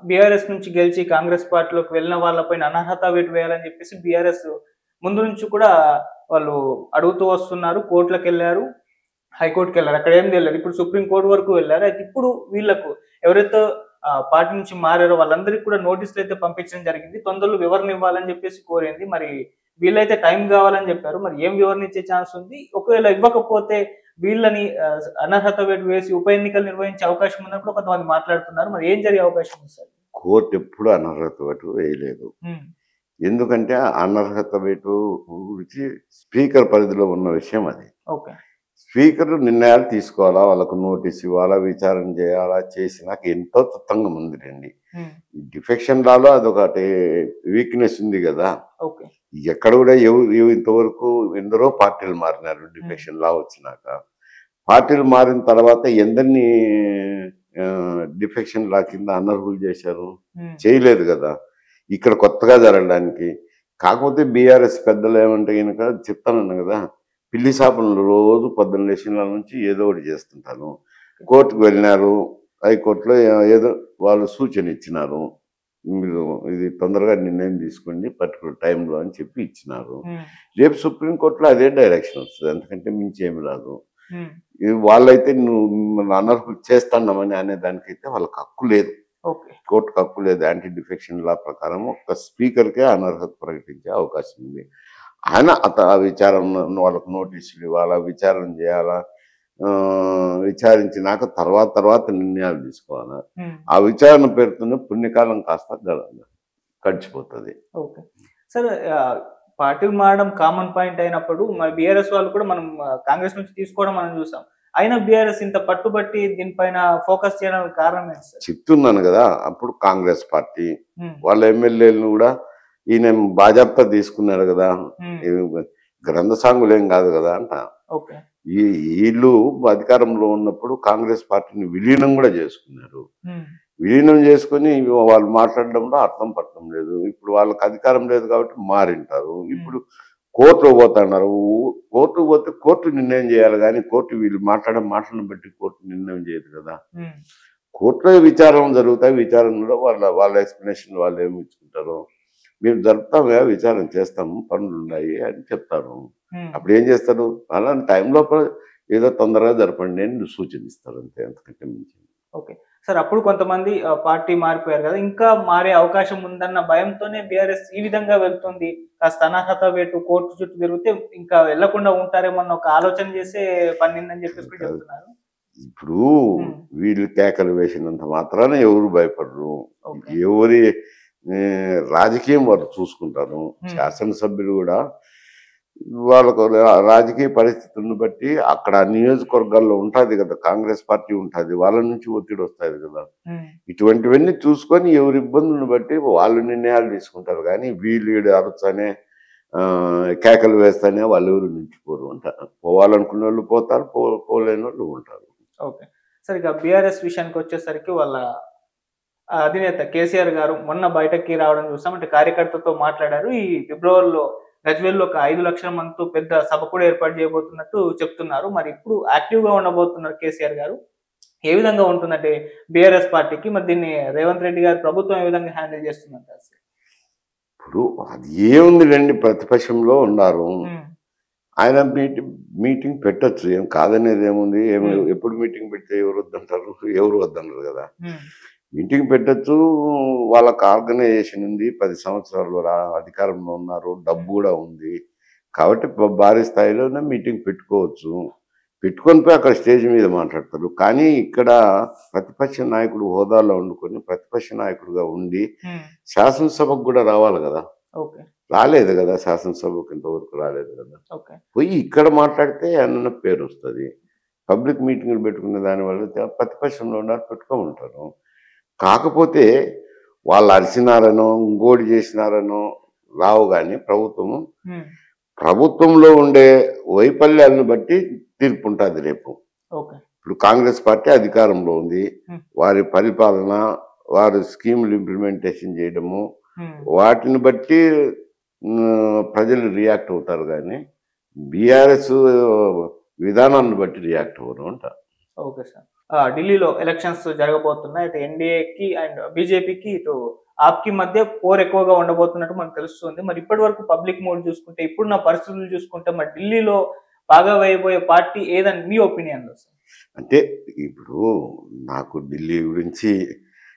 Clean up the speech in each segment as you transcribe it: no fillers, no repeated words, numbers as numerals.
BRS నుంచి గెలిచి కాంగ్రెస్ పార్టీలోకి వెళ్ళిన వాళ్ళపైన అనర్హత వేటు వేయాలని చెప్పేసి బీఆర్ఎస్ ముందు నుంచి కూడా వాళ్ళు అడుగుతూ వస్తున్నారు. కోర్టులకెళ్లారు, హైకోర్టుకెళ్లారు. అక్కడ ఏం తేలేదు. ఇప్పుడు సుప్రీం కోర్ట్ వరకు వెళ్లారు. అయితే ఇప్పుడు వీళ్ళకు ఎవరైతే పార్టీ నుంచి మారారో వాళ్ళందరికీ కూడా నోటీసులైతే పంపించడం జరిగింది. తొందరలో వివరణ ఇవ్వాలని చెప్పేసి కోరింది. మరి వీళ్ళైతే టైం కావాలని చెప్పారు. మరి ఏం వివరణ ఇచ్చే ఛాన్స్ ఉంది? ఒకవేళ ఇవ్వకపోతే వీళ్ళని అనర్హత వేటు వేసి ఉప ఎన్నికలు నిర్వహించే అవకాశం ఉందని కూడా కొంతమంది మాట్లాడుతున్నారు. మరి ఏం జరిగే అవకాశం ఉంది సార్? కోర్టు ఎప్పుడు అనర్హత వేటు వేయలేదు. హ్మ్. ఎందుకంటే అనర్హత వేటు గురించి స్పీకర్ పరిధిలో ఉన్న విషయం అది. ఓకే. స్పీకర్ నిర్ణయాలు తీసుకోవాలా, వాళ్ళకు నోటీస్ ఇవ్వాలా, విచారణ చేయాలా, చేసినాక ఎంతో తతంగం ఉందిలేండి. హ్మ్. ఈ డిఫెక్షన్ లాలో అదొకటి వీక్నెస్ ఉంది కదా. ఓకే. ఎక్కడ కూడా ఇంతవరకు ఎందరో పార్టీలు మారినారు డిఫెక్షన్ లా వచ్చినాక. పార్టీలు మారిన తర్వాత ఎందరిని డిఫెక్షన్ లా కింద అనర్హులు చేశారు? హ్మ్. చేయలేదు కదా. ఇక్కడ కొత్తగా జరగడానికి. కాకపోతే బీఆర్ఎస్ పెద్దలు ఏమంటే కనుక చెప్తానన్నా కదా, పిల్లి చేపలను రోజు పొద్దున్న లేచిన నుంచి ఏదో ఒకటి చేస్తుంటాను. కోర్టుకు వెళ్ళినారు, హైకోర్టులో ఏదో వాళ్ళు సూచన ఇచ్చినారు, మీరు ఇది తొందరగా నిర్ణయం తీసుకోండి పర్టికులర్ టైంలో అని చెప్పి ఇచ్చినారు. హ్మ్. రేపు సుప్రీంకోర్టులో అదే డైరెక్షన్ వస్తుంది, అంతకంటే మించి ఏమి రాదు. హ్మ్. వాళ్ళైతే నువ్వు మిమ్మల్ని అనర్హులు చేస్తున్నామని అనే దానికైతే వాళ్ళకి హక్కు లేదు. ఓకే. కోర్టుకు హక్కు లేదు. యాంటీ డిఫెక్షన్ లా ప్రకారం ఒక స్పీకర్కే అనర్హత ప్రకటించే అవకాశం ఉంది. ఆయన ఆ విచారణ వాళ్ళకు నోటీసులు ఇవ్వాలా, విచారణ చేయాలా, విచారించినాక తర్వాత నిర్ణయాలు తీసుకోవాలా. హ్మ్. ఆ విచారణ పేరుతోనే పుణ్యకాలం కాస్త గడిచిపోతుంది. ఓకే. సరే, పార్టీలు మారడం కామన్ పాయింట్ అయినప్పుడు మరి బీఆర్ఎస్ వాళ్ళు కూడా మనం కాంగ్రెస్ నుంచి తీసుకోవడం మనం చూసాం. అయినా బీఆర్ఎస్ ఇంత పట్టుబట్టి దీనిపైన ఫోకస్ చేయడానికి కారణం ఏంటి సార్? చెప్తున్నాను కదా, అప్పుడు కాంగ్రెస్ పార్టీ హ్మ్. వాళ్ళ ఎమ్మెల్యేలను కూడా ఈయన బాజాప్తా తీసుకున్నాడు కదా, హ్మ్. గ్రంథ సాంగులేం కాదు కదా అంట. ఓకే. వీళ్ళు అధికారంలో ఉన్నప్పుడు కాంగ్రెస్ పార్టీని విలీనం కూడా చేసుకున్నారు. హ్మ్. విలీనం చేసుకొని వాళ్ళు మాట్లాడడంలో అర్థం పట్టడం లేదు. ఇప్పుడు వాళ్ళకి అధికారం లేదు కాబట్టి మారింటారు. ఇప్పుడు కోర్టులో పోతున్నారు. కోర్టుకు పోతే కోర్టు నిర్ణయం చేయాలి కానీ కోర్టు వీళ్ళు మాటలను బట్టి కోర్టు నిర్ణయం చేయదు కదా. హ్మ్. కోర్టులో విచారణ జరుగుతాయి. విచారణలో వాళ్ళ ఎక్స్ప్లెనేషన్ వాళ్ళు ఏమి ఇచ్చుకుంటారు, మేము జరుపుతామే విచారణ చేస్తాము, పనులు ఉన్నాయి అని చెప్తారు. హ్మ్. అప్పుడు ఏం చేస్తారు, అలాంటి టైంలో ఏదో తొందరగా జరపండి అని సూచనిస్తారు, అంతే, అంతకంటే మించి. ఓకే. సార్, అప్పుడు కొంతమంది పార్టీ మారిపోయారు గదా! ఇంకా మారే అవకాశం ఉందన్న భయంతోనే బీఆర్ఎస్ ఈ విధంగా వెళ్తుంది. కాస్త అనర్హత వేటు కోర్టు చుట్టూ తిరిగితే ఇంకా వెళ్ళకుండా ఉంటారేమో అన్న ఒక ఆలోచన చేసే పన్నిందని చెప్పేసి కూడా చెప్తున్నారు. ఇప్పుడు వీళ్ళు కేకలు వేసినంత మాత్రాన ఎవరు భయపడరు. ఓకే. ఎవరి రాజకీయం వాళ్ళు చూసుకుంటారు. శాసనసభ్యులు కూడా వాళ్ళకు రాజకీయ పరిస్థితులను బట్టి అక్కడ నియోజకవర్గాల్లో ఉంటుంది కదా, కాంగ్రెస్ పార్టీ ఉంటుంది, వాళ్ళ నుంచి ఒత్తిడి వస్తుంది కదా. ఇటువంటివన్నీ చూసుకొని ఎవరి ఇబ్బందులను బట్టి వాళ్ళు నిర్ణయాలు తీసుకుంటారు. కానీ వీళ్ళు అరచనే కేకలు వేస్తానే వాళ్ళు ఎవరు నిలిచిపోరు ఉంటారు. పోవాలనుకునే వాళ్ళు పోతారు, పోలేని వాళ్ళు ఉంటారు. ఓకే. సరే, ఇక బీఆర్ఎస్ విషయానికి వచ్చేసరికి వాళ్ళ అధినేత కేసీఆర్ గారు మొన్న బయటకి రావడం చూసాం. అంటే కార్యకర్తలతో మాట్లాడారు. ఈ ఫిబ్రవరిలో గజ్వేల్‌లో ఒక 5 లక్షల మందితో పెద్ద సభ కూడా ఏర్పాటు చేయబోతున్నట్టు చెప్తున్నారు. మరి ఇప్పుడు యాక్టివ్‌గా ఉండబోతున్నారు కేసీఆర్ గారు. ఏ విధంగా ఉంటుందంటే బీఆర్ఎస్ పార్టీకి మరి దీన్ని రేవంత్ రెడ్డి గారి ప్రభుత్వం ఏ విధంగా హ్యాండిల్ చేస్తుందంటారు సార్? ఇప్పుడు అది ఏముందిలేండి, ప్రతిపక్షంలో ఉన్నారు. ఆయన మీటింగ్ పెట్టచ్చు, ఏం కాదనేది ఏముంది. ఎప్పుడు మీటింగ్ పెడితే ఎవరు వద్దంటారు, ఎవరు వద్దన్నారు కదా. మీటింగ్ పెట్టచ్చు, వాళ్ళకి ఆర్గనైజేషన్ ఉంది, 10 సంవత్సరాలు అధికారంలో ఉన్నారు, డబ్బు కూడా ఉంది కాబట్టి భారీ స్థాయిలోనే మీటింగ్ పెట్టుకోవచ్చు. పెట్టుకొని పోయి అక్కడ స్టేజ్ మీద మాట్లాడతారు. కానీ ఇక్కడ ప్రతిపక్ష నాయకుడు హోదాలో వండుకొని ప్రతిపక్ష నాయకుడుగా ఉండి శాసనసభకు కూడా రావాలి కదా. రాలేదు కదా, శాసనసభకు ఇంతవరకు రాలేదు కదా. పోయి ఇక్కడ మాట్లాడితే అన్న పేరు వస్తుంది. పబ్లిక్ మీటింగ్లు పెట్టుకునే దానివల్ల ప్రతిపక్షంలో ఉన్నారు, పెట్టుకోమంటారు. కాకపోతే వాళ్ళు అరిచినారనో ఇంకోటి చేసినారనో రావు. కానీ ప్రభుత్వంలో ఉండే వైఫల్యాలను బట్టి తీర్పు ఉంటుంది రేపు. ఇప్పుడు కాంగ్రెస్ పార్టీ అధికారంలో ఉంది, వారి పరిపాలన, వారి స్కీములు ఇంప్లిమెంటేషన్ చేయడము, వాటిని బట్టి ప్రజలు రియాక్ట్ అవుతారు. కానీ బీఆర్ఎస్ విధానాన్ని బట్టి రియాక్ట్ అవ్వరు అంట. Okay sir. ఢిల్లీలో ఎలక్షన్స్ జరగబోతున్నాయి. అయితే ఎన్డీఏకి అండ్ బీజేపీకి ఇటు ఆప్‌కి మధ్య పోర్ ఎక్కువగా ఉండబోతున్నట్టు మనకు తెలుస్తుంది. మరి ఇప్పటి వరకు పబ్లిక్ మోడ్ చూసుకుంటే, ఇప్పుడున్న పరిస్థితులు చూసుకుంటే మరి ఢిల్లీలో బాగా వేయబోయే పార్టీ ఏదని మీ ఒపీనియన్‌లో సార్? అంటే ఇప్పుడు నాకు ఢిల్లీ గురించి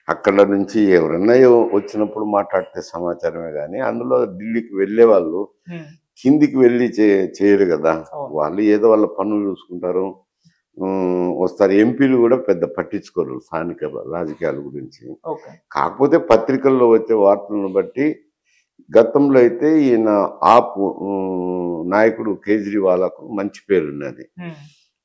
అక్కడ నుంచి ఎవరన్నా వచ్చినప్పుడు మాట్లాడితే సమాచారమే కానీ అందులో ఢిల్లీకి వెళ్ళే వాళ్ళు హ్మ్. కిందికి వెళ్ళి చేయరు కదా. అవును. వాళ్ళు ఏదో వాళ్ళ పనులు చూసుకుంటారు, వస్తారు. ఎంపీలు కూడా పెద్ద పట్టించుకోరు స్థానిక రాజకీయాల గురించి. ఓకే. కాకపోతే పత్రికల్లో వచ్చే వార్తలను బట్టి గతంలో అయితే ఈయన ఆప్ నాయకుడు కేజ్రీవాల్కు మంచి పేరున్నది. హ్మ్.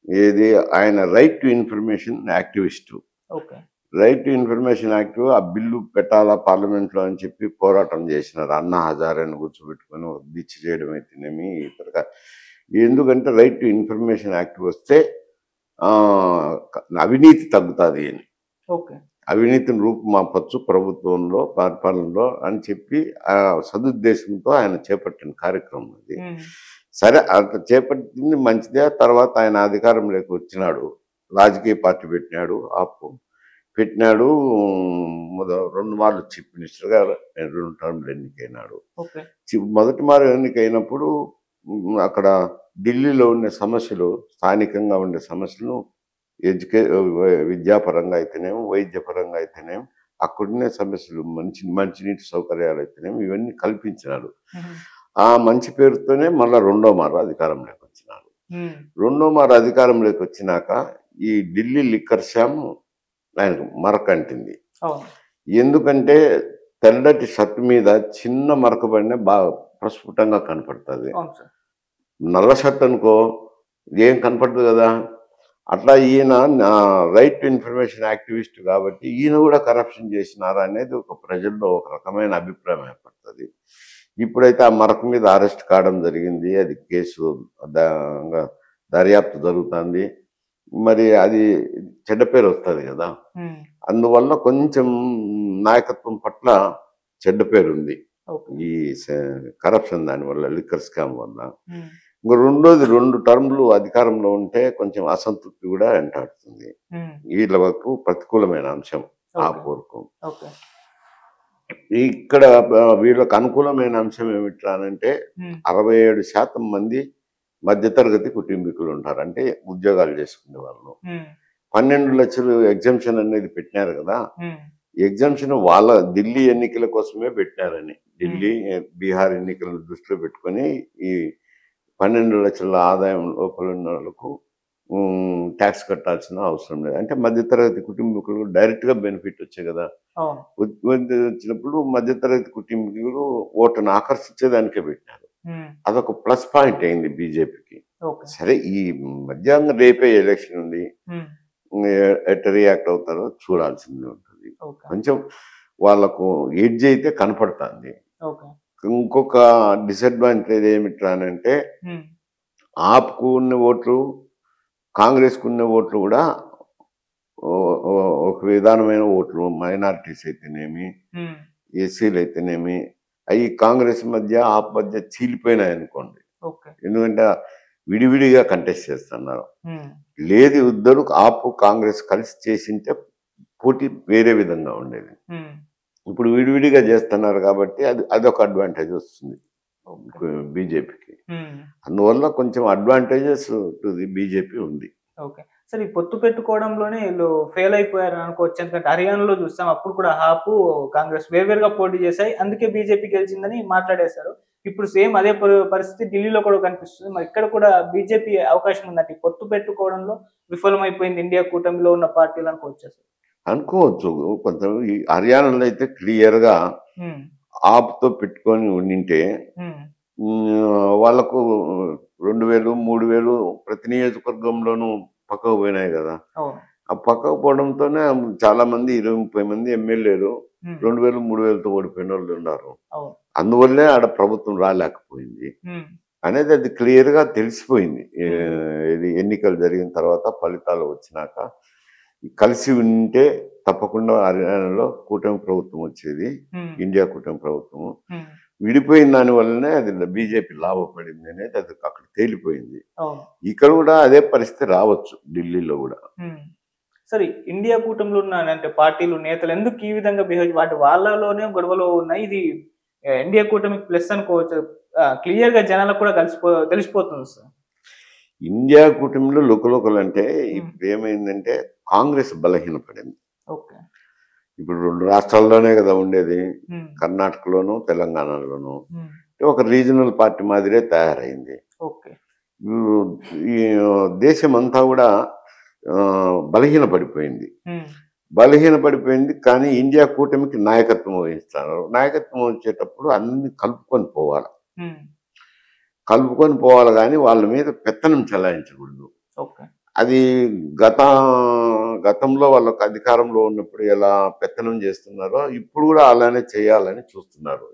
ఏది ఆయన right to information activist. Okay. Right to information act ఆ బిల్లు పెట్టాలా పార్లమెంట్లో అని చెప్పి పోరాటం చేసినారు. అన్నా హజారేని కూర్చోబెట్టుకొని ఒక దీక్ష చేయడం అయితేనేమి ఇతరుగా. ఎందుకంటే రైట్ టు ఇన్ఫర్మేషన్ యాక్ట్ వస్తే అవినీతి తగ్గుతుంది అని, ఓకే. అవినీతిని రూపుమాపచ్చు ప్రభుత్వంలో పరిపాలనలో అని చెప్పి ఆ సదుద్దేశంతో ఆయన చేపట్టిన కార్యక్రమం అది. హ్మ్. సరే అంత చేపట్టింది మంచిదే. తర్వాత ఆయన అధికారంలోకి వచ్చినాడు, రాజకీయ పార్టీ పెట్టినాడు, ఆపు పెట్టినాడు. 2 మార్లు చీఫ్ మినిస్టర్గా 2 టర్మ్లు ఎన్నికైనాడు. ఓకే. మొదటి మారు ఎన్నికైనప్పుడు అక్కడ ఢిల్లీలో ఉండే సమస్యలు, స్థానికంగా ఉండే సమస్యలను విద్యాపరంగా అయితేనేమి, వైద్యపరంగా అయితేనేమి, అక్కడున్న సమస్యలు మంచినీటి సౌకర్యాలు అయితేనేమి ఇవన్నీ కల్పించినారు. హుహు. ఆ మంచి పేరుతోనే మళ్ళా 2వ మారు అధికారంలోకి వచ్చినారు. హ్మ్. 2వ మారు అధికారంలోకి వచ్చినాక ఈ ఢిల్లీ లిక్కర్ స్కామ్ ఆయనకు మరకంటింది. అవును. ఎందుకంటే తెల్లటి షర్ట్ మీద చిన్న మరక పడినా బాగా ప్రస్ఫుటంగా కనపడుతుంది. అవును సార్. నల్ల షర్ట్ అనుకో ఏం కనపడదు కదా. అట్లా ఈయన రైట్ టు ఇన్ఫర్మేషన్ యాక్టివిస్ట్ కాబట్టి ఈయన కూడా కరప్షన్ చేసినారా అనేది ఒక ప్రజల్లో ఒక రకమైన అభిప్రాయం ఏర్పడుతుంది. ఇప్పుడైతే ఆ మరక మీద అరెస్ట్ కావడం జరిగింది, అది కేసు దర్యాప్తు జరుగుతుంది. మరి అది చెడ్డ పేరు వస్తుంది కదా. హ్మ్. అందువల్ల కొంచెం నాయకత్వం పట్ల చెడ్డ పేరు ఉంది ఓకే. ఈ కరప్షన్ దానివల్ల, లిక్కర్ స్కామ్ వల్ల. హ్మ్. ఇంకో రెండోది 2 టర్మ్లు అధికారంలో ఉంటే కొంచెం అసంతృప్తి కూడా వెంటాడుతుంది. హ్మ్. వీళ్ళ వరకు ప్రతికూలమైన అంశం ఆ ఓకే. వరకు. ఓకే. ఇక్కడ వీళ్ళకు అనుకూలమైన అంశం ఏమిట్రా అనంటే హ్మ్. 67% మంది మధ్యతరగతి కుటుంబీకులు ఉంటారు, అంటే ఉద్యోగాలు చేసుకునే వాళ్ళు. హ్మ్. 12 లక్షలు ఎగ్జంప్షన్ అనేది పెట్టినారు కదా. హ్మ్. ఎగ్జంప్షన్ వాళ్ళ ఢిల్లీ ఎన్నికల కోసమే పెట్టినారని, ఢిల్లీ బీహార్ ఎన్నికలను దృష్టిలో పెట్టుకొని ఈ 12 లక్షల ఆదాయం లోపల ఉన్న వాళ్ళకు ట్యాక్స్ కట్టాల్సిన అవసరం లేదు. అంటే మధ్యతరగతి కుటుంబీకులు డైరెక్ట్గా బెనిఫిట్ వచ్చాయి కదా. అవును. వచ్చినప్పుడు మధ్యతరగతి కుటుంబీకులు ఓటును ఆకర్షించేదానికే పెట్టినారు. హ్మ్. అదొక ప్లస్ పాయింట్ అయింది బీజేపీకి. ఓకే. సరే ఈ మధ్యాహ్నం రేపే ఎలక్షన్ ఉంది, హ్మ్. ఎట్ట రియాక్ట్ అవుతారో చూడాల్సింది ఉంటుంది. ఓకే. కొంచెం వాళ్ళకు ఎడ్జ్ అయితే కనపడుతుంది. ఓకే. ఇంకొక డిసడ్వాంటేజ్ ఏమిట్రా అనంటే హ్మ్. ఆప్కు ఉన్న ఓట్లు, కాంగ్రెస్కు ఉన్న ఓట్లు కూడా ఒక విధానమైన ఓట్లు, మైనారిటీస్ అయితేనేమి, హ్మ్. ఎస్సీలు అయితేనేమి, అవి కాంగ్రెస్ మధ్య ఆప్ మధ్య చీలిపోయినాయి అనుకోండి. ఓకే. ఎందుకంటే విడివిడిగా కంటెస్ట్ చేస్తున్నారు. హ్మ్. లేదు ఇద్దరు ఆప్ కాంగ్రెస్ కలిసి చేసింటే పోటీ వేరే విధంగా ఉండేది. హ్మ్. ఇప్పుడు విడివిడిగా చేస్తున్నారు కాబట్టి అదొక అడ్వాంటేజ్ వస్తుంది ఓకే. బీజేపీకి. హ్మ్. అందువల్ల కొంచెం అడ్వాంటేజెస్ టు ది బీజేపీ ఉంది. ఓకే. సరే, ఈ పొత్తు పెట్టుకోవడంలోనే ఈళ్ళు ఫెయిల్ అయిపోయారని అనుకోవచ్చు. ఎందుకంటే హర్యానాలో చూసాం. అప్పుడు కూడా ఆపు, కాంగ్రెస్ వేర్వేరుగా పోటీ చేశాయి. అందుకే బీజేపీ గెలిచిందని మాట్లాడేశారు. ఇప్పుడు సేమ్ అదే పరిస్థితి ఢిల్లీలో కూడా కనిపిస్తుంది. మరి ఇక్కడ కూడా బీజేపీ అవకాశం ఉందంటే ఈ పొత్తు పెట్టుకోవడంలో విఫలమైపోయింది ఇండియా కూటమిలో ఉన్న పార్టీలు అనుకోవచ్చా సార్? అనుకోవచ్చు. కొంచెం ఈ హర్యానాలో అయితే క్లియర్‌గా హ్మ్. ఆప్‌తో పెట్టుకొని ఉండింటే హ్మ్. వాళ్ళకు 2000, 3000 ప్రతి నియోజకవర్గంలోనూ పక్కకు పోయినాయి కదా. అవును. ఆ పక్కకు పోవడంతోనే చాలా మంది 20, 30 మంది ఎమ్మెల్యేలు హ్మ్. 2000, 3000తో ఓడిపోయినోళ్ళు ఉన్నారు. అవును. అందువల్లే ఆడ ప్రభుత్వం రాలేకపోయింది హ్మ్. అనేది అది క్లియర్‌గా తెలిసిపోయింది. హ్మ్. ఇది ఎన్నికలు జరిగిన తర్వాత ఫలితాలు వచ్చినాక కలిసి ఉంటే తప్పకుండా హర్యానాలో కూటమి ప్రభుత్వం వచ్చేది, హ్మ్. ఇండియా కూటమి ప్రభుత్వం. హ్మ్. విడిపోయిన దాని వల్లనే అది బీజేపీ లాభపడింది అనేది అది అక్కడ తేలిపోయింది. అవును. ఇక్కడ కూడా అదే పరిస్థితి రావచ్చు ఢిల్లీలో కూడా. సరే, ఇండియా కూటమిలో ఉన్న అంటే పార్టీలు నేతలు ఎందుకు ఈ విధంగా బిహేవ్, వాటి వాళ్ళలోనే గొడవలు ఉన్నాయి, ఇది ఇండియా కూటమికి ప్లస్ అనుకోవచ్చు, క్లియర్ గా జనాలకు కూడా తెలిసిపోతుంది సార్. ఇండియా కూటమిలో లుకలుకలు అంటే ఇప్పుడు ఏమైందంటే కాంగ్రెస్ బలహీనపడింది. ఓకే. ఇప్పుడు 2 రాష్ట్రాల్లోనే కదా ఉండేది, కర్ణాటకలోను తెలంగాణలోను. ఒక రీజనల్ పార్టీ మాదిరే తయారైంది. ఓకే. ఈ దేశం అంతా కూడా బలహీనపడిపోయింది. బలహీనపడిపోయింది కానీ ఇండియా కూటమికి నాయకత్వం వహిస్తున్నారు. నాయకత్వం వచ్చేటప్పుడు అన్ని కలుపుకొని పోవాలి. కలుపుకొని పోవాలి కానీ వాళ్ళ మీద పెత్తనం చెలాయించకూడదు. అది గతంలో వాళ్ళకు అధికారంలో ఉన్నప్పుడు ఎలా పెత్తనం చేస్తున్నారో ఇప్పుడు కూడా అలానే చేయాలని చూస్తున్నారు.